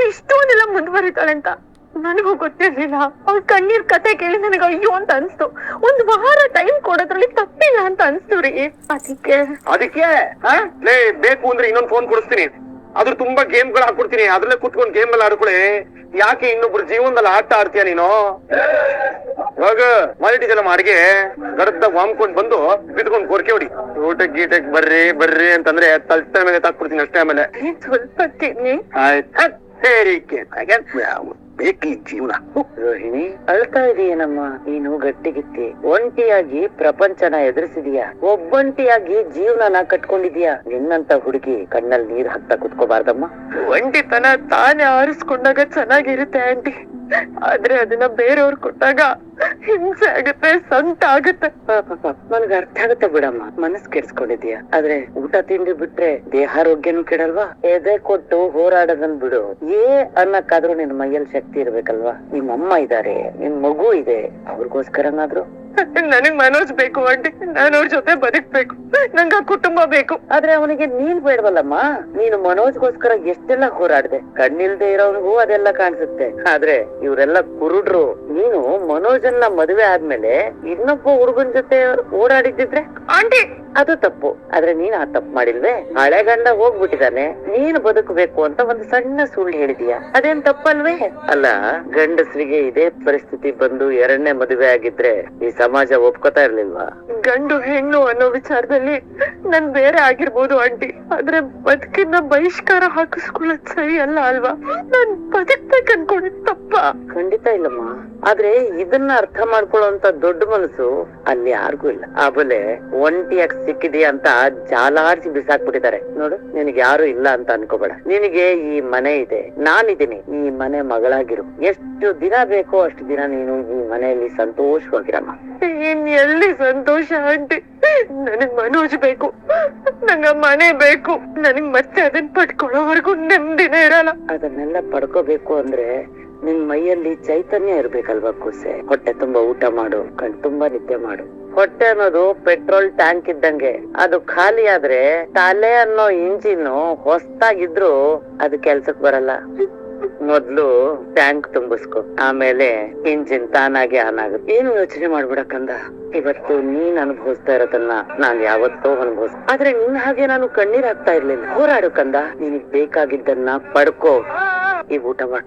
ಮಗು ಇಷ್ಟೊಂದೆಲ್ಲ ಮುಂದುವರಿತಾಳೆ ಅಂತ ನನಗೂ ಗೊತ್ತಿರ್ಲಿಲ್ಲ. ಅವ್ಳ ಕಣ್ಣೀರ್ ಕತೆ ಕೇಳಿ ನನಗೆ ಅಯ್ಯೋ ಅಂತ ಅನ್ಸ್ತು. 1 ವಾರ ಟೈಮ್ ಕೊಡೋದ್ರಲ್ಲಿ ತಪ್ಪಿಲ್ಲ ಅಂತ ಅನ್ಸ್ತು ರೀ. ಅದಕ್ಕೆ ಬೇಕು ಅಂದ್ರೆ ಇನ್ನೊಂದು ಫೋನ್ ಕೊಡಿಸ್ತೀನಿ, ಅದ್ರ ತುಂಬಾ ಗೇಮ್ಗಳು ಹಾಕೊಡ್ತೀನಿ, ಅದ್ರಲ್ಲೇ ಕುತ್ಕೊಂಡು ಗೇಮ್ ಎಲ್ಲ ಆಡ್ಕೊಳ್ಳಿ. ಯಾಕೆ ಇನ್ನೊಬ್ರು ಜೀವನದಲ್ಲಿ ಆಟ ಆಡ್ತೀಯ ನೀನು? ಇವಾಗ ಮಾಲಿಟೀಸೆಲ್ಲ ಮಾಡಿಗೆ ಗಡದ ವಾಮ್ಕೊಂಡ್ ಬಂದು ಬಿದ್ಕೊಂಡು ಕೊರ್ಕೆ ಹೊಡಿ. ಊಟಕ್ ಗೀಟಕ್ ಬರ್ರಿ ಬರ್ರಿ ಅಂತಂದ್ರೆ ತಲೆ ಮೇಲೆ ತಾಕ್ಬಿಡ್ತೀನಿ ಅಷ್ಟೇ. ಆಮೇಲೆ ಸ್ವಲ್ಪ ಬೇಕಿ ಜೀವನ. ರೋಹಿಣಿ, ಅಳ್ತಾ ಇದೀಯನಮ್ಮ. ನೀನು ಗಟ್ಟಿಗಿತ್ತಿ ಒಂಟಿಯಾಗಿ ಪ್ರಪಂಚನ ಎದುರಿಸಿದೀಯಾ, ಒಬ್ಬಂಟಿಯಾಗಿ ಜೀವನನ ಕಟ್ಕೊಂಡಿದೀಯಾ. ನಿನ್ನಂತ ಹುಡುಗಿ ಕಣ್ಣಲ್ಲಿ ನೀರ್ ಹಾಕ್ತಾ ಕುತ್ಕೋಬಾರ್ದಮ್ಮ. ಒಂಟಿತನ ತಾನೇ ಆರಿಸ್ಕೊಂಡಾಗ ಚೆನ್ನಾಗಿರುತ್ತೆ ಆಂಟಿ, ಆದ್ರೆ ಅದನ್ನ ಬೇರೆಯವ್ರು ಕೊಟ್ಟಾಗ ಹಿಂಸೆ ಆಗುತ್ತೆ, ಸಂಕಟ ಆಗುತ್ತೆ. ನನ್ಗೆ ಅರ್ಥ ಆಗುತ್ತೆ ಬಿಡಮ್ಮ, ಮನಸ್ ಕೆಡ್ಸ್ಕೊಂಡಿದೀಯ. ಆದ್ರೆ ಊಟ ತಿಂಡಿ ಬಿಟ್ರೆ ದೇಹಾರೋಗ್ಯನೂ ಕೆಡಲ್ವಾ? ಎದೆ ಕೊಟ್ಟು ಹೋರಾಡೋದನ್ ಬಿಡು. ಅನ್ನಕ್ಕಾದ್ರೂ ನಿನ್ ಮೈಯಲ್ಲಿ ಶಕ್ತಿ ಇರ್ಬೇಕಲ್ವಾ? ನಿಮ್ಮಮ್ಮ ಇದಾರೆ, ನಿನ್ ಮಗು ಇದೆ, ಅವ್ರಿಗೋಸ್ಕರನಾದ್ರೂ. ನನಗ್ ಮನೋಜ್ ಬೇಕು ಆಂಟಿ, ನಾನು ಅವ್ರ ಜೊತೆ ಬದುಕ್ಬೇಕು, ನಂಗ ಕುಟುಂಬ ಬೇಕು. ಆದ್ರೆ ಅವನಿಗೆ ನೀನ್ ಬೇಡವಲ್ಲಮ್ಮ. ನೀನು ಮನೋಜ್ಗೋಸ್ಕರ ಎಷ್ಟೆಲ್ಲ ಹೋರಾಡ್ದೆ. ಕಣ್ಣಿಲ್ದೆ ಇರೋನ್ಗೂ ಅದೆಲ್ಲ ಕಾಣಿಸುತ್ತೆ. ಆದ್ರೆ ಇವರೆಲ್ಲ ಕುರುಡ್ರು. ನೀನು ಮನೋಜನ್ನ ಮದುವೆ ಆದ್ಮೇಲೆ ಇನ್ನೊಬ್ಬ ಹುಡುಗನ್ ಜೊತೆ ಓಡಾಡಿದ್ರೆ ಆಂಟಿ ಅದು ತಪ್ಪು. ಆದ್ರೆ ನೀನ್ ಆ ತಪ್ಪು ಮಾಡಿಲ್ವೇ? ಹಳೆ ಗಂಡ ಹೋಗ್ಬಿಟ್ಟಿದಾನೆ, ನೀನ್ ಬದುಕಬೇಕು ಅಂತ ಒಂದು ಸಣ್ಣ ಸುಳ್ಳು ಹೇಳಿದೀಯ. ಅದೇನ್ ತಪ್ಪಲ್ವೇ? ಅಲ್ಲ, ಗಂಡಸ್ರಿಗೆ ಇದೇ ಪರಿಸ್ಥಿತಿ ಬಂದು 2ನೇ ಮದುವೆ ಆಗಿದ್ರೆ ಈ ಸಮಾಜ ಒಪ್ಕೋತಾ ಇರ್ಲಿಲ್ವಾ? ಗಂಡು ಹೆಣ್ಣು ಅನ್ನೋ ವಿಚಾರದಲ್ಲಿ ನನ್ ಬೇರೆ ಆಗಿರ್ಬೋದು ಆಂಟಿ, ಆದ್ರೆ ಬದುಕಿನ ಬಹಿಷ್ಕಾರ ಹಾಕಿಸ್ಕೊಳ್ಳೋದ್ ಸರಿ ಅಲ್ಲ ಅಲ್ವಾ? ನಾನ್ ಬದುಕ್ಬೇಕು ಅನ್ಕೊಂಡಿದ್ ತಪ್ಪ? ಖಂಡಿತ ಇಲ್ಲಮ್ಮ. ಆದ್ರೆ ಇದನ್ನ ಅರ್ಥ ಮಾಡ್ಕೊಳ್ಳೋಂತ ದೊಡ್ಡ ಮನಸ್ಸು ಅಲ್ಲಿ ಯಾರಿಗೂ ಇಲ್ಲ. ಆಮೇಲೆ ಒಂಟಿಯಾಗಿ ಸಿಕ್ಕಿದೀಯ ಅಂತ ಜಾಲಾಡ್ಸಿ ಬಿಸಾಕ್ಬಿಟ್ಟಿದ್ದಾರೆ ನೋಡು. ನಿನಗೆ ಯಾರು ಇಲ್ಲ ಅಂತ ಅನ್ಕೋಬೇಡ. ನಿನಗೆ ಈ ಮನೆ ಇದೆ, ನಾನಿದ್ದೀನಿ. ಈ ಮನೆ ಮಗಳಾಗಿರು. ಎಷ್ಟು ದಿನ ಬೇಕೋ ಅಷ್ಟು ದಿನ ನೀನು ಈ ಮನೆಯಲ್ಲಿ ಸಂತೋಷವಾಗಿರಮ್ಮ. ಇನ್ ಎಲ್ಲಿ ಸಂತೋಷ ಆಂಟಿ? ನನಗ್ ಮನೋಜ್ ಬೇಕು, ನಂಗ ಮನೆ ಬೇಕು. ನನಗ್ ಮತ್ತೆ ಅದನ್ನ ಪಡ್ಕೊಳ್ಳೋವರೆಗೂ ನೆಮ್ಮದಿನೇ ಇರಲ್ಲ. ಅದನ್ನೆಲ್ಲ ಪಡ್ಕೋಬೇಕು ಅಂದ್ರೆ ನಿನ್ ಮೈಯಲ್ಲಿ ಚೈತನ್ಯ ಇರ್ಬೇಕಲ್ವಾ ಕೂಸೆ? ಹೊಟ್ಟೆ ತುಂಬಾ ಊಟ ಮಾಡು, ಕಣ್ ತುಂಬಾ ನಿದ್ದೆ ಮಾಡು. ಹೊಟ್ಟೆ ಅನ್ನೋದು ಪೆಟ್ರೋಲ್ ಟ್ಯಾಂಕ್ ಇದ್ದಂಗೆ, ಅದು ಖಾಲಿ ಆದ್ರೆ ತಲೆ ಅನ್ನೋ ಇಂಜಿನ್ ಹೊಸ್ತಾಗಿದ್ರು ಅದು ಕೆಲ್ಸಕ್ ಬರಲ್ಲ. ಮೊದ್ಲು ಟ್ಯಾಂಕ್ ತುಂಬಿಸ್ಕೊ, ಆಮೇಲೆ ಇಂಜಿನ್ ತಾನಾಗೆ ಆನ್ ಆಗುತ್ತೆ. ಏನು ಯೋಚನೆ ಮಾಡ್ಬಿಡಕ್ಕಂದ. ಇವತ್ತು ನೀನ್ ಅನುಭವಿಸ್ತಾ ಇರೋದನ್ನ ನಾನ್ ಯಾವತ್ತೋ ಅನುಭವಿಸ್. ಆದ್ರೆ ನಿನ್ ಹಾಗೆ ನಾನು ಕಣ್ಣೀರ್ ಹಾಕ್ತಾ ಇರ್ಲಿಲ್ಲ. ಹೋರಾಡು ಕಂದ, ನಿನಗ್ ಬೇಕಾಗಿದ್ದನ್ನ ಪಡ್ಕೋ. ಈ ಊಟ ಮಾಡ.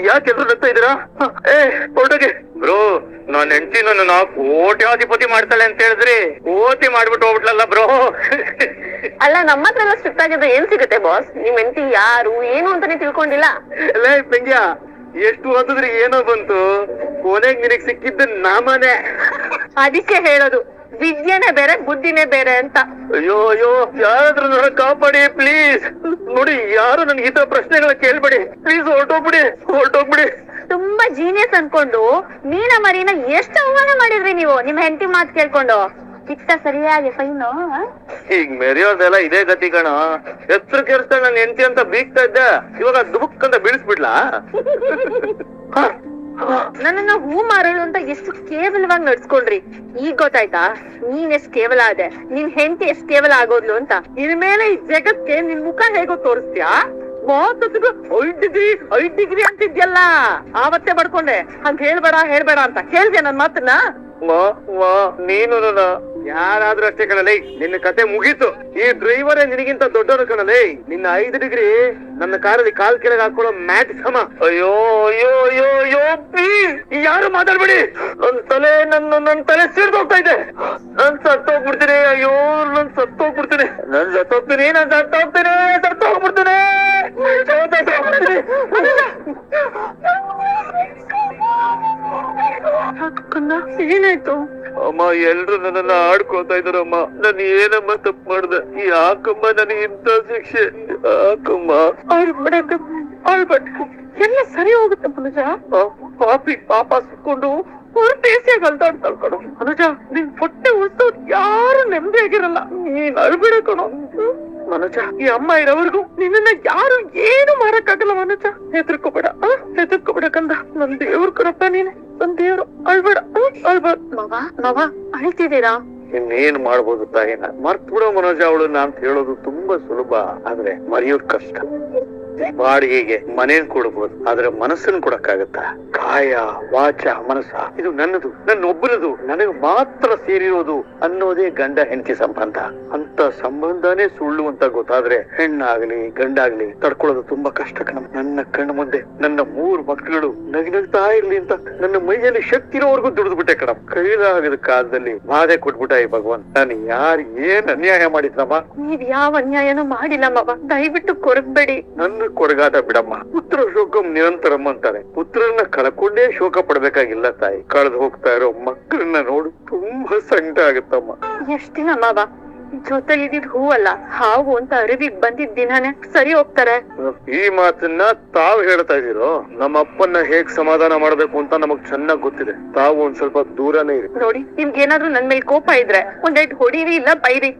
ಯಾಕೆಲ್ರು ನಗ್ತಾ ಇದೀರಾ? ಹೊರಟೋಗಿ ಬ್ರೋ. ನಾನ್ ಹೆಂಡತಿ ನನ್ನ ಕೋಟ್ಯಾಧಿಪತಿ ಮಾಡ್ತಾಳೆ ಅಂತ ಹೇಳಿದ್ರಿ, ಓತಿ ಮಾಡ್ಬಿಟ್ಟು ಹೋಗ್ಬಿಟ್ಲಲ್ಲ ಬ್ರೋ. ಅಲ್ಲ, ನಮ್ಮ ಹತ್ರ ಎಲ್ಲ ಸ್ಟ್ರಿಕ್ಟ್ ಆಗಿದ್ರೆ ಏನ್ ಸಿಗುತ್ತೆ ಬಾಸ್? ನಿಮ್ ಹೆಂಡತಿ ಯಾರು ಏನು ಅಂತಾನೆ ತಿಳ್ಕೊಂಡಿಲ್ಲ. ಪೆಂಗ್ಯ, ಎಷ್ಟು ಓದಿದ್ರೆ ಏನೋ ಬಂತು, ಕೊನೆಗ್ ನಿನಗ್ ಸಿಕ್ಕಿದ್ದ ನಾಮನೆ. ಅದಕ್ಕೆ ಹೇಳೋದು, ವಿದ್ಯೆನೇ ಬೇರೆ ಬುದ್ಧಿನೇ ಬೇರೆ ಅಂತ. ಅಯ್ಯೋ ಅಯ್ಯೋ, ಯಾರಾದ್ರೂ ನನ್ನ ಕಾಪಾಡಿ ಪ್ಲೀಸ್. ನೋಡಿ, ಯಾರು ನನ್ಗೆ ಈ ತರ ಪ್ರಶ್ನೆಗಳ ಕೇಳ್ಬೇಡಿ ಪ್ಲೀಸ್. ಹೊರಟೋಗ್ಬಿಡಿ. ತುಂಬಾ ಜೀನಿಯಸ್ ಅನ್ಕೊಂಡು ಮೀನ ಮರಿನ ಎಷ್ಟು ಅವಮಾನ ಮಾಡಿದ್ರಿ ನೀವು ನಿಮ್ ಹೆಂಡತಿ ಮಾತು ಕೇಳ್ಕೊಂಡು. ಚಿಕ್ಕ ಸರಿಯಾಗಿ ಫೈನು. ಈಗ ಮೆರೆಯೋದೆಲ್ಲ ಇದೇ ಗತಿ ಕಣ. ಎತ್ತರ ಕೆರ್ಸ್ತಾ ನನ್ನ ಹೆಂಡತಿ ಅಂತ ಬೀಗ್ತಾ ಇದ್ದೆ, ಇವಾಗ ದುಬುಕ್ ಅಂತ ಬೀಳಿಸ್ಬಿಡ್ಲಾ? ನನ್ನನ್ನ ಹೂ ಮಾರೋಳು ಅಂತ ಎಷ್ಟು ಕೇವಲವಾಗಿ ನಡ್ಸ್ಕೊಂಡ್ರಿ. ಈಗ ಗೊತ್ತಾಯ್ತಾ ನೀನ್ ಎಷ್ಟ್ ಕೇವಲ ಆದೆ, ನಿನ್ ಹೆಂಡತಿ ಎಷ್ಟ್ ಕೇವಲ ಆಗೋದ್ಲು ಅಂತ. ಇನ್ಮೇಲೆ ಈ ಜಗತ್ಗೆ ನಿನ್ ಮುಖ ಹೇಗೋ ತೋರಿಸ್ತೀಯಾ? 5 ಡಿಗ್ರಿ ಅಂತಿದ್ಯಲ್ಲ, ಆವತ್ತೇ ಬಡ್ಕೊಂಡೆ. ಹಂಗ ಹೇಳ್ಬೇಡ ಅಂತ ಕೇಳ್ದೆ ನನ್ ಮಾತನ್ನ. ನೀನು ಯಾರಾದ್ರೂ ಅಷ್ಟೇ ಕಣಲೇ, ನಿನ್ನ ಕತೆ ಮುಗೀತು. ಈ ಡ್ರೈವರೇ ನಿನಗಿಂತ ದೊಡ್ಡವರು ಕಣಲೇ. ನಿನ್ನ 5 ಡಿಗ್ರಿ ನನ್ನ ಕಾರಲ್ಲಿ ಕಾಲ್ ಕೆಳಗೆ ಹಾಕೊಳ್ಳೋ ಮ್ಯಾಟ್ ಸಮ. ಅಯ್ಯೋ ಅಯ್ಯೋ ಅಯ್ಯೋ ಅಯ್ಯೋ, ಪ್ಲೀಸ್ ಯಾರು ಮಾತಾಡ್ಬೇಡಿ. ನನ್ನ ತಲೆ ಸಿಡ್ದೋಗ್ತಾ ಇದೆ. ನಾನ್ ಸತ್ತೋಗ್ಬಿಡ್ತೀನಿ. ಅಯ್ಯೋ, ನಾನ್ ಸತ್ತೋಗ್ಬಿಡ್ತೀನಿ. ಏನಾಯ್ತು ಅಮ್ಮ? ಎಲ್ರು ನನ್ನನ್ನ ಆಡ್ಕೊಳ್ತಾ ಇದಾರಮ್ಮ. ನಾನು ಏನಮ್ಮ ತಪ್ಪು ಮಾಡ್ದೆ? ಯಾಕಮ್ಮ ನನಗೆ ಇಂಥ ಶಿಕ್ಷೆ? ಯಾಕಮ್ಮ? ಎಲ್ಲ ಸರಿ ಹೋಗುತ್ತೆ ಮನುಜ. ಪಾಪ ಸಿಕ್ಕೊಂಡು ಹೊರಟೇಸಿಯಾಗಿ ಅಲ್ದಾಡ್ತಾಳ್ ಕಣೋ. ಮನುಜ, ನಿನ್ ಹೊಟ್ಟೆ ಉಳ್ಸೋದ್ ಯಾರು ನೆಮ್ಮದಿ ಆಗಿರಲ್ಲ. ನೀನ್ ಅಳ್ಬಿಡ ಕಣೋ. ಮನೋಜ, ಈ ಅಮ್ಮ ಇರೋವರೆಗೂ ನಿನ್ನ ಯಾರು ಏನು ಮಾಡಕ್ಕಾಗಲ್ಲ ಮನೋಜ. ಹೆದರ್ಕೋಬೇಡ, ಹೆದರ್ಕೋಬೇಡ ಕಂದ. ನನ್ ದೇವ್ರ ಕೊಡಪ್ಪ ನೀನೆ, ನನ್ ದೇವ್ರು. ಅಳ್ಬೇಡ, ಅಳ್ಬೇಡ. ಮಾವ ಅಳ್ತಿದ್ದೀರಾ? ಇನ್ನೇನ್ ಮಾಡ್ಬೋದು ತಾಯಿನ? ಮರ್ತ್ ಬಿಡೋ ಮನೋಜ ಅವಳನ್ನ ಅಂತ ಹೇಳೋದು ತುಂಬಾ ಸುಲಭ, ಆದ್ರೆ ಮರೆಯೋದ್ ಕಷ್ಟ. ಬಾಡಿಗೆಗೆ ಮನೇನ್ ಕೊಡ್ಬೋದು, ಆದ್ರೆ ಮನಸ್ಸನ್ನು ಕೊಡಕ್ಕಾಗತ್ತ? ಕಾಯ ವಾಚ ಮನಸ್ಸ ಇದು ನನ್ನದು, ನನ್ನೊಬ್ಬನದು, ನನಗೆ ಮಾತ್ರ ಸೇರಿರೋದು ಅನ್ನೋದೇ ಗಂಡ ಹೆಂಡತಿ ಸಂಬಂಧ. ಅಂತ ಸಂಬಂಧನೇ ಸುಳ್ಳು ಅಂತ ಗೊತ್ತಾದ್ರೆ ಹೆಣ್ಣಾಗ್ಲಿ ಗಂಡಾಗ್ಲಿ ತಡ್ಕೊಳ್ಳೋದು ತುಂಬಾ ಕಷ್ಟ ಕಣ. ನನ್ನ ಕಣ್ಣು ಮುಂದೆ ನನ್ನ 3 ಮಕ್ಕಳು ನಗ್ನಗ್ತಾ ಇರ್ಲಿ ಅಂತ ನನ್ನ ಮೈಯಲ್ಲಿ ಶಕ್ತಿ ಇರೋವರೆಗೂ ದುಡಿದು ಬಿಟ್ಟೆ ಕಣ. ಕೈಲಾಗದ ಕಾಲದಲ್ಲಿ ಬಾಧೆ ಕೊಟ್ಬಿಟ್ಟ ಈ ಭಗವಂತ. ನಾನು ಯಾರು ಏನ್ ಅನ್ಯಾಯ ಮಾಡಿದ್ನಮ್ಮ? ನೀವ್ ಯಾವ ಅನ್ಯಾಯನೂ ಮಾಡಿಲ್ಲ ಮಾವ, ದಯವಿಟ್ಟು ಕೊರಗ್ಬೇಡಿ. ನನ್ನ ಕೊರಗಾದ ಬಿಡಮ್ಮ. ಪುತ್ರ ಶೋಕಂ ನಿರಂತರಂ ಅಂತಾರೆ. ಪುತ್ರನ್ನ ಕಳ್ಕೊಂಡೇ ಶೋಕ ಪಡ್ಬೇಕಾಗಿಲ್ಲ ತಾಯಿ. ಕಳೆದು ಹೋಗ್ತಾ ಇರೋ ಮಕ್ಕಳನ್ನ ನೋಡು ತುಂಬಾ ಸಂಕಟ ಆಗುತ್ತಮ್ಮ. ಎಷ್ಟ್ ದಿನ ಮಾವ ಜೊತೆಲಿದ್ದಿದ್ ಹೂವಲ್ಲ ಹಾವು ಅಂತ ಅರಿವಿಗ್ ಬಂದಿದ್ ದಿನಾನೇ ಸರಿ ಹೋಗ್ತಾರೆ. ಈ ಮಾತನ್ನ ತಾವ್ ಹೇಳ್ತಾ ಇದೀರೋ? ನಮ್ಮ ಅಪ್ಪನ್ನ ಹೇಗ್ ಸಮಾಧಾನ ಮಾಡ್ಬೇಕು ಅಂತ ನಮಗ್ ಚೆನ್ನಾಗ್ ಗೊತ್ತಿದೆ. ತಾವು ಒಂದ್ ಸ್ವಲ್ಪ ದೂರನೇ ಇರಿ. ನೋಡಿ, ನಿಮ್ಗೆ ಏನಾದ್ರೂ ನನ್ ಮೇಲೆ ಕೋಪ ಇದ್ರೆ ಒಂದೆರಡು ಹೊಡೀರಿ ಇಲ್ಲ ಬೈರಿ.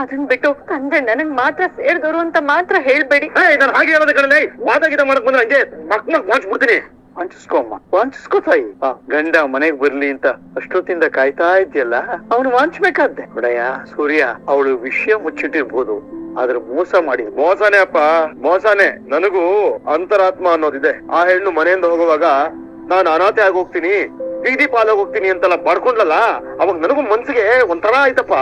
ಅದನ್ ಬಿಟ್ಟು ತಂದೆ ನನಗ್ ಮಾತ್ರ ಸೇರ್ದವ್ರು ಅಂತ ಮಾತ್ರ ಹೇಳ್ಬೇಡಿ. ನಾನು ಹಾಗೆ ಹೇಳೋದ ಕಡೆ ವಾದಾಗಿದ ಮಾಡಕ್ ಬಂದ್ರೆ ಹಂಗೆ ಮಕ್ಕಳು ಮಾಚ್ಬಿಡ್ತೀನಿ. ವಂಚಿಸ್ಕೊಮ್ಮ, ವಂಚಿಸ್ಕೋ ತಾಯಿ. ಗಂಡ ಮನೆಗ್ ಬರ್ಲಿ ಅಂತ ಅಷ್ಟೊತ್ತಿಂದ ಕಾಯ್ತಾ ಇದ್ಯಲ್ಲ, ಅವ್ನು ವಂಚಬೇಕಾದ್ದೆ. ಬಿಡಯ್ಯ ಸೂರ್ಯ, ಅವಳು ವಿಷಯ ಮುಚ್ಚಿಟ್ಟಿರ್ಬೋದು, ಆದ್ರೆ ಮೋಸ ಮಾಡಿ ಮೋಸನೇ ಅಪ್ಪ, ಮೋಸನೇ. ನನಗೂ ಅಂತರಾತ್ಮ ಅನ್ನೋದಿದೆ. ಆ ಹೆಣ್ಣು ಮನೆಯಿಂದ ಹೋಗುವಾಗ ನಾನು ಅನಾಥೆ ಆಗೋಗ್ತೀನಿ, ಬೀದಿ ಪಾಲಾಗೋಗ್ತೀನಿ ಅಂತೆಲ್ಲ ಬಡ್ಕೊಂಡ್ಲಲ್ಲ, ಅವಾಗ ನನಗೂ ಮನ್ಸಿಗೆ ಒಂಥರ ಆಯ್ತಪ್ಪ.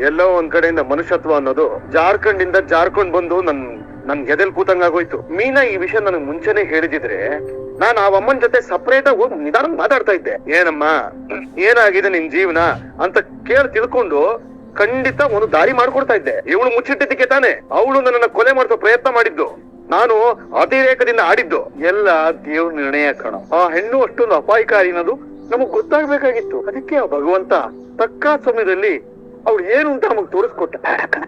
ಎಲ್ಲೋ ಒಂದ್ ಕಡೆಯಿಂದ ಮನುಷ್ಯತ್ವ ಅನ್ನೋದು ಜಾರ್ಖಂಡ್ ಇಂದ ಜಾರ್ಕೊಂಡ್ ಬಂದು ನನ್ ಎದೆಲ್ ಕೂತಂಗಾಗೋಯ್ತು. ಮೀನಾ ಈ ವಿಷಯ ನನಗ್ ಮುಂಚೆನೆ ಹೇಳಿದಿದ್ರೆ ನಾನು ಆ ಅಮ್ಮನ್ ಜೊತೆ ಸಪರೇಟ್ ಆಗಿ ಹೋಗಿ ನಿಧಾನ ಮಾತಾಡ್ತಾ ಇದ್ದೆ. ಏನಮ್ಮ ಏನಾಗಿದೆ ನಿನ್ ಜೀವನ ಅಂತ ಕೇಳಿ ತಿಳ್ಕೊಂಡು ಖಂಡಿತ ಒಂದು ದಾರಿ ಮಾಡ್ಕೊಡ್ತಾ ಇದ್ದೆ. ಇವಳು ಮುಚ್ಚಿಟ್ಟಿದ್ದಕ್ಕೆ ತಾನೆ ಅವಳು ನನ್ನ ಕೊಲೆ ಮಾಡಿಸೋ ಪ್ರಯತ್ನ ಮಾಡಿದ್ದು. ನಾನು ಅತಿರೇಕದಿಂದ ಆಡಿದ್ದು ಎಲ್ಲ ದೇವ್ರ ನಿರ್ಣಯ ಕಣ. ಆ ಹೆಣ್ಣು ಅಷ್ಟೊಂದು ಅಪಾಯಕಾರಿ ಅನ್ನೋದು ನಮಗ್ ಗೊತ್ತಾಗ್ಬೇಕಾಗಿತ್ತು. ಅದಕ್ಕೆ ಆ ಭಗವಂತ ತಕ್ಕ ಸಮಯದಲ್ಲಿ ಅವ್ಳು ಏನು ಅಂತ ನಮಗ್ ತೋರಿಸ್ಕೊಟ್ಟ.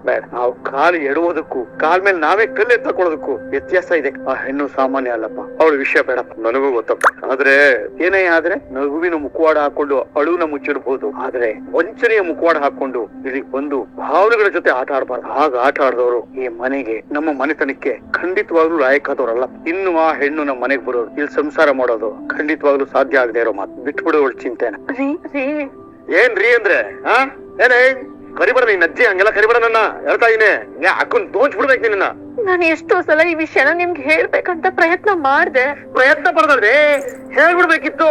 ಬೇಡ, ನಾವು ಕಾಲು ಎಡುವುದಕ್ಕೂ ಕಾಲ್ ಮೇಲೆ ನಾವೇ ಕಲ್ಲೆ ತಕೊಳ್ಳೋದಕ್ಕೂ ವ್ಯತ್ಯಾಸ ಇದೆ. ಆ ಹೆಣ್ಣು ಸಾಮಾನ್ಯ ಅಲ್ಲಪ್ಪ, ಅವಳ ವಿಷಯ ಬೇಡಪ್ಪ. ನನಗೂ ಗೊತ್ತಪ್ಪ. ಆದ್ರೆ ಏನೇ ಆದ್ರೆ ನಗುವಿನ ಮುಖವಾಡ ಹಾಕೊಂಡು ಅಳುನ ಮುಚ್ಚಿಡ್ಬೋದು, ಆದ್ರೆ ವಂಚನೆಯ ಮುಖವಾಡ ಹಾಕೊಂಡು ಇಲ್ಲಿ ಬಂದು ಭಾವನೆಗಳ ಜೊತೆ ಆಟ ಆಡ್ಬಾರ್ದು. ಹಾಗ ಆಟ ಆಡಿದವರು ಈ ಮನೆಗೆ, ನಮ್ಮ ಮನೆತನಕ್ಕೆ ಖಂಡಿತವಾಗ್ಲೂ ಲಾಯಕಾದವ್ರಲ್ಲ. ಇನ್ನು ಆ ಹೆಣ್ಣು ನಮ್ಮ ಮನೆಗ್ ಬರೋರು, ಇಲ್ಲಿ ಸಂಸಾರ ಮಾಡೋದು ಖಂಡಿತವಾಗ್ಲೂ ಸಾಧ್ಯ ಆಗದೆ ಇರೋ ಮಾತು. ಬಿಟ್ಬಿಡೋಳು ಚಿಂತೆನ. ಏನ್ ರೀ ಅಂದ್ರೆ ಏನೇ ಕರಿಬೇಡ, ನೀನ್ ಅಜ್ಜಿ ಹಂಗೆಲ್ಲ ಕರಿಬೇಡ. ನನ್ನ ಹೇಳ್ತಾ ಇದೀನಿ, ಅಕ್ಕನ್ ತೋಚ್ಬಿಡ್ಬೇಕು ನಿನ್ನ. ನಾನು ಎಷ್ಟೋ ಸಲ ಈ ವಿಷಯನ ನಿಮ್ಗೆ ಹೇಳ್ಬೇಕಂತ ಪ್ರಯತ್ನ ಮಾಡ್ದೆ. ಪ್ರಯತ್ನ ಪಡ್ದಲ್ರಿ, ಹೇಳ್ಬಿಡ್ಬೇಕಿತ್ತು.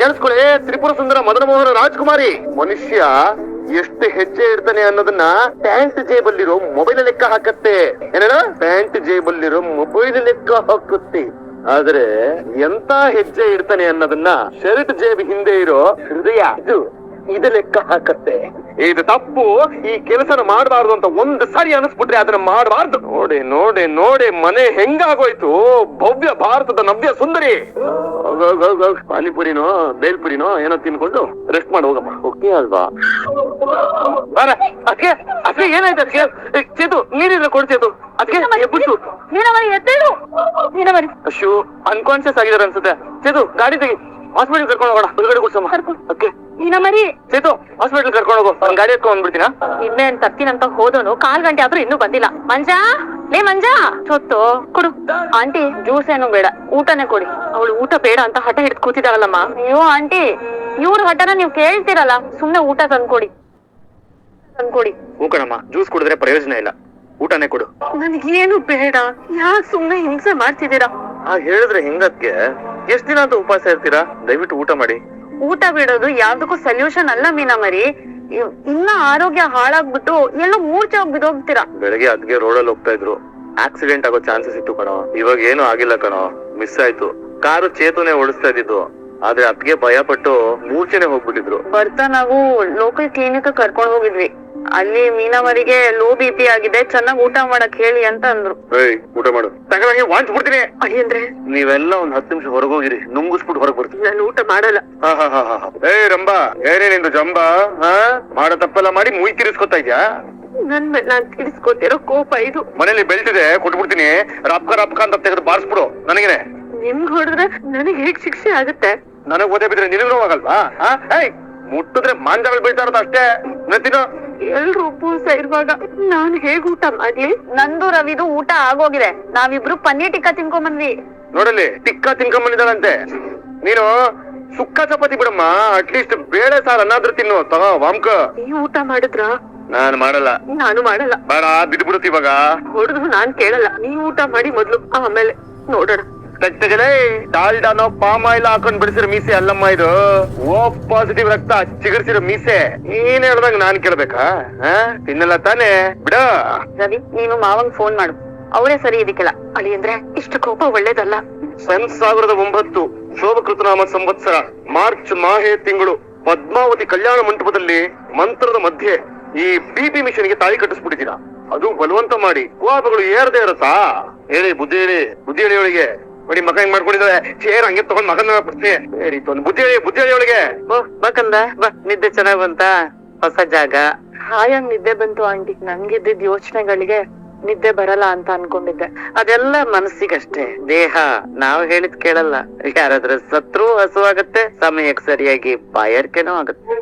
ಕೇಳಿಸ್ಕೊಳ್ಳಿ, ತ್ರಿಪುರ ಸುಂದರ ಮದನ ಮೋಹನ ರಾಜ್ಕುಮಾರಿ. ಮನುಷ್ಯ ಎಷ್ಟು ಹೆಜ್ಜೆ ಇಡ್ತಾನೆ ಅನ್ನೋದನ್ನ ಪ್ಯಾಂಟ್ ಜೇಬಲ್ಲಿರೋ ಮೊಬೈಲ್ ಲೆಕ್ಕ ಹಾಕತ್ತೆ. ಏನೇಳ ಪ್ಯಾಂಟ್ ಜೇಬಲ್ಲಿರೋ ಮೊಬೈಲ್ ಲೆಕ್ಕ ಹಾಕುತ್ತೆ. ಆದ್ರೆ ಎಂತ ಹೆಜ್ಜೆ ಇಡ್ತಾನೆ ಅನ್ನೋದನ್ನ ಶರ್ಟ್ ಜೇಬ್ ಹಿಂದೆ ಇರೋ ಹೃದಯ ಇದು ಲೆಕ್ಕ ಹಾಕತ್ತೆ. ಇದು ತಪ್ಪು, ಈ ಕೆಲಸನ ಮಾಡಬಾರ್ದು ಅಂತ ಒಂದು ಸಾರಿ ಅನಿಸ್ಬಿಟ್ರೆ ಅದನ್ನ ಮಾಡಬಾರ್ದು. ನೋಡಿ ನೋಡಿ ನೋಡಿ ಮನೆ ಹೆಂಗಾಗೋಯ್ತು. ಭವ್ಯ ಭಾರತದ ನವ್ಯ ಸುಂದರಿ. ಪಾನಿಪುರಿನೋ ಬೇಲ್ಪುರಿನೋ ಏನೋ ತಿನ್ಕೊಂಡು ರೆಸ್ಟ್ ಮಾಡಿ ಹೋಗಮ್ಮ. ಓಕೆ ಅಲ್ವಾ? ಅದಕ್ಕೆ ಅದಕ್ಕೆ ಏನಾಯ್ತು? ಅದಕ್ಕೆ ಚೇತು ನೀರಿದ್ರೆ ಕೊಡ್ತೇತು. ಅದಕ್ಕೆ ಎಬ್ಬಿಟ್ಟು ಅಶು ಅನ್ಕಾನ್ಶಿಯಸ್ ಆಗಿದಾರೆ ಅನ್ಸುತ್ತೆ. ಚೇತು ಗಾಡಿ ತೆಗಿ, ಹಾಸ್ಪಿಟಲ್ ಕರ್ಕೊಂಡು ಹೋಗೋಣ. ಹೊರಗಡೆ ಕೂರ್ಸಮ್ಮ. ಓಕೆ ಮರಿ ಚೇತು ಹಾಸ್ಪಿಟಲ್ ಕರ್ಕೊಂಡು ಹೋಗು. ನಾನು ಗಾಡಿ ಎತ್ಕೊಂಡ್ ಬಂದ್ಬಿಡ್ತೀನ. ಇನ್ನೇನ್ ತರ್ತೀನಂತ ಹೋದನು 1/4 ಗಂಟೆ ಆದ್ರೂ ಇನ್ನೂ ಬಂದಿಲ್ಲ. ಮಂಜಾ, ಲೇ ಮಂಜಾ, ಚೊತ್ತು ಕೊಡು. ಆಂಟಿ ಜ್ಯೂಸ್ ಏನು ಬೇಡ, ಊಟನೇ ಕೊಡಿ. ಅವಳು ಊಟ ಬೇಡ ಅಂತ ಹಠ ಹಿಡಿದು ಕೂತಿದಾಳಲ್ಲಮ್ಮ. ಅಯ್ಯೋ ಆಂಟಿ, ಇವ್ರ ಹಠನ ನೀವು ಕೇಳ್ತೀರಲ್ಲ, ಸುಮ್ನೆ ಊಟ ತಂದ್ಕೊಡಿ. ಹೂಕಣಮ್ಮ, ಜ್ಯೂಸ್ ಕುಡಿದ್ರೆ ಪ್ರಯೋಜನ ಇಲ್ಲ, ಊಟನೇ ಕೊಡು. ನನಗೇನು ಬೇಡ, ಯಾಕೆ ಸುಮ್ನೆ ಹಿಂಸೆ ಮಾಡ್ತಿದ್ದೀರಾ? ಹೇಳಿದ್ರೆ ಹೆಂಗದ್ಕೆ? ಎಷ್ಟ್ ದಿನ ಅಂತ ಉಪವಾಸ ಇರ್ತೀರಾ? ದಯವಿಟ್ಟು ಊಟ ಮಾಡಿ. ಊಟ ಬಿಡೋದು ಯಾವ್ದಕ್ಕೂ ಸೊಲ್ಯೂಷನ್ ಅಲ್ಲ ಮೀನಾ ಮರಿ. ಇನ್ನ ಆರೋಗ್ಯ ಹಾಳಾಗ್ಬಿಟ್ಟು ಎಲ್ಲ ಮೂರ್ಛೆ ಹೋಗಿ ಬಿದ್ದೋಗ್ತೀರಾ. ಬೆಳಗ್ಗೆ ಅದ್ಗೆ ರೋಡಲ್ಲಿ ಹೋಗ್ತಾ ಇದ್ರು, ಆಕ್ಸಿಡೆಂಟ್ ಆಗೋ ಚಾನ್ಸಸ್ ಇತ್ತು ಕಣೋ. ಇವಾಗ ಏನು ಆಗಿಲ್ಲ ಕಣೋ, ಮಿಸ್ ಆಯ್ತು. ಕಾರು ಚೇತುನೆ ಓಡಿಸ್ತಾ ಇದ್ದಿದ್ದು, ಆದ್ರೆ ಅದ್ಗೆ ಭಯ ಪಟ್ಟು ಮೂರ್ಛೆನೆ ಹೋಗ್ಬಿಟ್ಟಿದ್ರು. ಬರ್ತಾ ನಾವು ಲೋಕಲ್ ಕ್ಲಿನಿಕ್ ಕರ್ಕೊಂಡ್ ಹೋಗಿದ್ವಿ. ಅಲ್ಲಿ ಮೀನಾವರಿಗೆ ಲೋ BP ಆಗಿದೆ, ಚೆನ್ನಾಗ್ ಊಟ ಮಾಡಕ್ ಹೇಳಿ ಅಂತ ಅಂದ್ರು. ಊಟ ಮಾಡು, ತಗೊಂಡಾಗೆ ವಾಂಚ್ಬಿಡ್ತೀನಿ. ಅಯ್ಯಂದ್ರೆ ನೀವೆಲ್ಲ ಒಂದ್ 10 ನಿಮಿಷ ಹೊರಗೋಗಿರಿ, ನುಂಗಿಸ್ಬಿಟ್ಟು ಹೊರಗ್ ಬರ್ತೀನಿ. ನಾನು ಊಟ ಮಾಡಲ್ಲ. ರಂಬಾ, ಏನೇ ನಿಂದು ಜಂಬಾ? ಮಾಡೋ ತಪ್ಪೆಲ್ಲ ಮಾಡಿ ಮುಯ್ ತಿರ್ಸ್ಕೊತಾ ಇದ್ಯಾ? ನನ್ ಮೇಲೆ ನಾನ್ ತಿರ್ಸ್ಕೊತಿರೋ ಕೋಪ ಇದು. ಮನೇಲಿ ಬೆಲ್ಟ್ ಇದೆ, ಕೊಟ್ಬಿಡ್ತೀನಿ. ರಪ್ಕ ಅಂತ ತೆಗೆದು ಬಾರಿಸ್ಬಿಡು ನನಗೇನೆ. ನಿಮ್ಗ್ ಹೊಡೆದ್ರೆ ನನಗ್ ಹೇಗ್ ಶಿಕ್ಷೆ ಆಗುತ್ತೆ? ನನಗ್ ಓದೇ ಬಿದ್ರೆ ನಿನಗೂ ಆಗಲ್ವಾ? ಮುಟ್ಟಿದ್ರೆ ಮಾಂಜಗಳು ಬೀಳ್ತಾ ಇರೋದು ಅಷ್ಟೇ. ತಿನ್ನು. ಎಲ್ರು ಉಪವಾಸ ಇರುವಾಗ ನಾನ್ ಹೇಗ್ ಊಟ ಮಾಡ್ಲಿ? ನಂದು ರವಿದು ಊಟ ಆಗೋಗಿದೆ. ನಾವಿಬ್ರು ಪನ್ನೀರ್ ಟಿಕ್ಕಾ ತಿನ್ಕೊಂಬಂದ್ವಿ. ನೋಡಲಿ ಟಿಕ್ಕ ತಿನ್ಕೊಂಬಂದಿದ್ದಾಳಂತೆ. ನೀನು ಸುಕ್ಕ ಚಪಾತಿ ಬಿಡಮ್ಮ, ಅಟ್ಲೀಸ್ಟ್ ಬೇಳೆ ಸಾರು ಅನ್ನಾದ್ರೂ ತಿನ್ನು. ತಗೋ ವಾಮ್ಕ. ನೀವ್ ಊಟ ಮಾಡಿದ್ರ? ನಾನ್ ಮಾಡಲ್ಲ. ನಾನು ಮಾಡಲ್ಲ. ಬೇಡ ಬಿದ್ಬಿಡುತ್ತೆ ಇವಾಗ. ಹೊಡೆದ್ರು ನಾನ್ ಕೇಳಲ್ಲ. ನೀವ್ ಊಟ ಮಾಡಿ ಮೊದ್ಲು, ಆಮೇಲೆ ನೋಡೋಣ. ತಟ್ಟಗಲೇ ಡಾಲ್ಡಾನೋ ಪಾಮ್ ಆಯಿಲ್ ಹಾಕೊಂಡ್ ಬಿಡಿಸಿರೋ ಮೀಸೆ ಅಲ್ಲಮ್ಮ ಇದು. ಓ ಪಾಸಿಟಿವ್ ರಕ್ತ ಚಿಗುರಿಸಿರೋ ಮೀಸೆ. ನೀನ್ ಹೇಳ್ದಂಗ ನಾನ್ ಕೇಳ್ಬೇಕಾ? ತಿನ್ನಲ್ಲ ತಾನೇ, ಬಿಡ. ರವಿ, ನೀನು ಮಾವಂಗ್ ಫೋನ್ ಮಾಡು, ಅವರೇ ಸರಿ ಇದಕ್ಕೆಲ್ಲ. ಅಳಿ ಅಂದ್ರೆ ಇಷ್ಟು ಕೋಪ ಒಳ್ಳೇದಲ್ಲ. 2009 ಶೋಭಕೃತನಾಮ ಸಂವತ್ಸರ ಮಾರ್ಚ್ ಮಾಹೆ ತಿಂಗಳು ಪದ್ಮಾವತಿ ಕಲ್ಯಾಣ ಮಂಟಪದಲ್ಲಿ ಮಂತ್ರದ ಮಧ್ಯೆ ಈ BP ಮಿಷನ್ಗೆ ತಾಳಿ ಕಟ್ಟಿಸ್ಬಿಟ್ಟಿದ್ದೀರಾ. ಅದು ಬಲವಂತ ಮಾಡಿ. ಕೋಪಗಳು ಏರದೇ ಇರುತ್ತಾ? ಹೇಳಿ ಬುದ್ಧಿ ಹೇಳಿ, ಬುದ್ಧಿ ಹೇಳಿ ಅವಳಿಗೆ. ನೋಡಿ ಮಗ ಹೆಂಗ್ ಮಾಡ್ಕೊಂಡಿದ್ದಾಳೆ. ಚೇರ್ ಹಂಗೆ ತಗೊಂಡ್ ಮಗನ ಬಿಡ್ತೀನಿ. ಹೇಳಿ ಒಂದು ಬುದ್ಧಿ ಹೇಳಿ, ಬುದ್ಧಿ ಹೇಳಿ ಅವಳಿಗೆ. ಬೇಕಂದ ಬಾ, ನಿದ್ದೆ ಚೆನ್ನಾಗ್ ಬಂತ? ಹೊಸ ಜಾಗ. ಹಾಯಂಗ್ ನಿದ್ದೆ ಬಂತು ಆಂಟಿ. ನನ್ಗಿದ್ದಿದ್ ಯೋಚನೆಗಳಿಗೆ ನಿದ್ದೆ ಬರಲ್ಲ ಅಂತ ಅನ್ಕೊಂಡಿದ್ದೆ. ಅದೆಲ್ಲ ಮನಸ್ಸಿಗಷ್ಟೇ. ದೇಹ ನಾವ್ ಹೇಳಿದ್ ಕೇಳಲ್ಲ. ಯಾರಾದ್ರೂ ಸತ್ರು ಹಸುವಾಗತ್ತೆ, ಸಮಯಕ್ಕೆ ಸರಿಯಾಗಿ ಬಾಯಾರಿಕೆನೂ ಆಗುತ್ತೆ.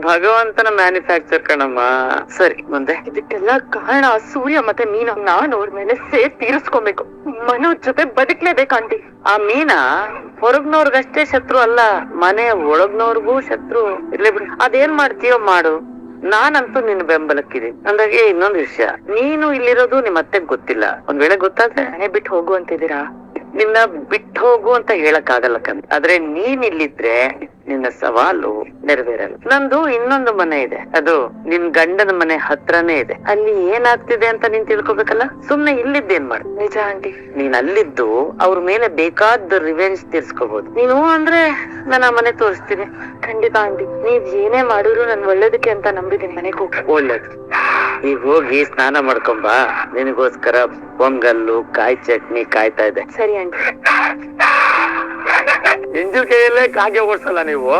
ಭಗವಂತನ ಮ್ಯಾನುಫ್ಯಾಕ್ಚರ್ ಕಣಮ್ಮ. ಸರಿ ಮುಂದೆ. ಇದಕ್ಕೆಲ್ಲ ಕಾರಣ ಸೂರ್ಯ ಮತ್ತೆ ಮೀನಾ. ನಾನ್ ಅವ್ರ ಮೇಲೆ ಸೇರ್ ತೀರಿಸ್ಕೊಬೇಕು. ಮನೋಜ್ ಜೊತೆ ಬದುಕ್ಲೇಬೇಕು ಆಂಟಿ. ಆ ಮೀನಾ ಹೊರಗ್ನವ್ರಿಗಷ್ಟೇ ಶತ್ರು ಅಲ್ಲ, ಮನೆ ಒಳಗ್ನವ್ರಿಗೂ ಶತ್ರು. ಇರ್ಲಿ ಬಿಡಿ, ಅದೇನ್ ಮಾಡ್ತೀಯೋ ಮಾಡು. ನಾನಂತೂ ನಿನ್ನ ಬೆಂಬಲಕ್ಕಿದ್ದೀನಿ. ಅಂದಾಗೆ ಇನ್ನೊಂದು ವಿಷಯ, ನೀನು ಇಲ್ಲಿರೋದು ನಿಮ್ ಅತ್ತೆಗ್ ಗೊತ್ತಿಲ್ಲ. ಒಂದ್ ವೇಳೆ ಗೊತ್ತಾದ್ರೆ ಮನೆ ಬಿಟ್ಟು ಹೋಗು ಅಂತಿದ್ದೀರಾ? ನಿನ್ನ ಬಿಟ್ಟು ಹೋಗು ಅಂತ ಹೇಳಕ್ ಆಗಲ್ಲ ಕಂದ. ಆದ್ರೆ ನೀನ್ ಇಲ್ಲಿದ್ರೆ ನಿನ್ನ ಸವಾಲು ನೆರವೇರಲ್ಲ. ನಂದು ಇನ್ನೊಂದು ಮನೆ ಇದೆ, ಅದು ನಿನ್ ಗಂಡನ ಮನೆ ಹತ್ರನೇ ಇದೆ. ಅಲ್ಲಿ ಏನಾಗ್ತಿದೆ ಅಂತ ನೀನ್ ತಿಳ್ಕೊಬೇಕಲ್ಲ. ಸುಮ್ನೆ ಇಲ್ಲಿದ್ದೇನ್ ಮಾಡು. ನಿಜ ಆಂಟಿ. ನೀನ್ ಅಲ್ಲಿದ್ದು ಅವ್ರ ಮೇಲೆ ಬೇಕಾದ ರಿವೆಂಜ್ ತೀರ್ಸ್ಕೋಬಹುದು. ನೀನು ಅಂದ್ರೆ ನಾನು ಆ ಮನೆ ತೋರಿಸ್ತೀನಿ. ಖಂಡಿತ ಆಂಟಿ, ನೀವ್ ಏನೇ ಮಾಡಿದ್ರು ನನ್ ಒಳ್ಳೇದಕ್ಕೆ ಅಂತ ನಂಬಿದೀನಿ. ಮನೆಗೆ ಹೋಗಿ. ಒಳ್ಳೇದು. ಈಗ ಹೋಗಿ ಸ್ನಾನ ಮಾಡ್ಕೊಂಬ. ನಿನಗೋಸ್ಕರ ಪೊಂಗಲ್ಲು, ಕಾಯಿ ಚಟ್ನಿ ಕಾಯ್ತಾ ಇದೆ. ಸರಿ ಆಂಟಿ. ಎಂಜಿಲ್ ಕೈಯಲ್ಲೇ ಕಾಗೆ ಓಡಿಸಲ್ಲ ನೀವು.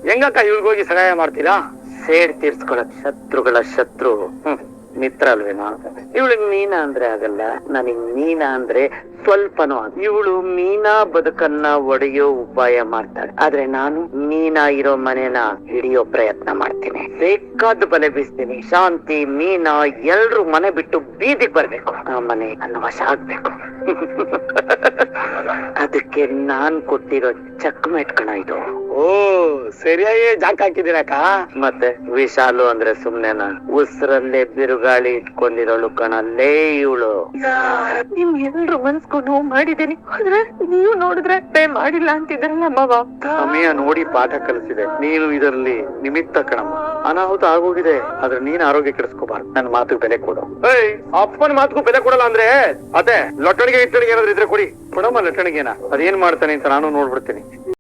ಹೆಂಗಕ್ಕ ಇವ್ರಿಗೋಗಿ ಸಹಾಯ ಮಾಡ್ತೀರಾ? ಸೇಡ್ ತೀರ್ಸ್ಕೊಳಕ್ ಶತ್ರುಗಳ ಶತ್ರು ಮಿತ್ರ ಅಲ್ವೇನೋ. ಇವಳಿಗೆ ಮೀನಾ ಅಂದ್ರೆ ಆಗಲ್ಲ, ನನಗ್ ಮೀನಾ ಅಂದ್ರೆ ಸ್ವಲ್ಪನೂ ಆಗ. ಇವಳು ಮೀನಾ ಬದುಕನ್ನ ಒಡೆಯೋ ಉಪಾಯ ಮಾಡ್ತಾಳೆ, ಆದ್ರೆ ನಾನು ಮೀನಾ ಇರೋ ಮನೆನ ಹಿಡಿಯೋ ಪ್ರಯತ್ನ ಮಾಡ್ತೀನಿ. ಬೇಕಾದ ಬಲೆ ಬೀಸ್ತೀನಿ. ಶಾಂತಿ, ಮೀನಾ ಎಲ್ರು ಮನೆ ಬಿಟ್ಟು ಬೀದಿಗೆ ಬರ್ಬೇಕು. ಆ ಮನೆ ನನ್ನ ವಶ ಆಗ್ಬೇಕು. ಅದಕ್ಕೆ ನಾನ್ ಕೊಟ್ಟಿರೋ ಚಕ್ಮೇಟ್ ಕಣ ಇದು. ಓ, ಸರಿಯಾಗಿ ಜಾಕ್ ಹಾಕಿದಿರಕ್ಕ. ಮತ್ತೆ ವಿಶಾಲು ಅಂದ್ರೆ ಸುಮ್ನೆನಾ? ಉಸಿರಲ್ಲೇ ಬಿರುಗಾಳಿ ಇಟ್ಕೊಂಡಿರೋಳು ಕಣಲ್ಲೇ ಇವಳು. ನಿಮ್ ಎಲ್ರು ಮನ್ಸ್ಕೊಂಡು ನೋವು ಮಾಡಿದ್ದೀನಿ, ಆದ್ರೆ ನೀವು ನೋಡಿದ್ರೆ ಪೇ ಮಾಡಿಲ್ಲ ಅಂತಿದ್ರಲ್ಲ ಮಾವ. ಸಮಯ ನೋಡಿ ಪಾಠ ಕಲಿಸಿದೆ. ನೀನು ಇದರಲ್ಲಿ ನಿಮಿತ್ತ ಕಣಮ್ಮ. ಅನಾಹುತ ಆಗೋಗಿದೆ, ಆದ್ರೆ ನೀನ್ ಆರೋಗ್ಯ ಕೆಡಿಸ್ಕೋಬಾರ್ದು. ನನ್ನ ಮಾತು ಬೆಲೆ ಕೊಡು. ಅಪ್ಪನ ಮಾತುಗೂ ಬೆಲೆ ಕೊಡಲ್ಲ ಅಂದ್ರೆ ಅದೇ ಲೊಟ್ಟಣಿಗೆ ಇಟ್ಟಣಿಗೆ ಏನಾದ್ರು ಇದ್ರೆ ಕೊಡಿ. ಕೊಡಮ್ಮ ಲೊಟ್ಟಣಿಗೆನ. ಅದೇನ್ ಮಾಡ್ತಾನೆ ಅಂತ ನಾನು ನೋಡ್ಬಿಡ್ತೀನಿ.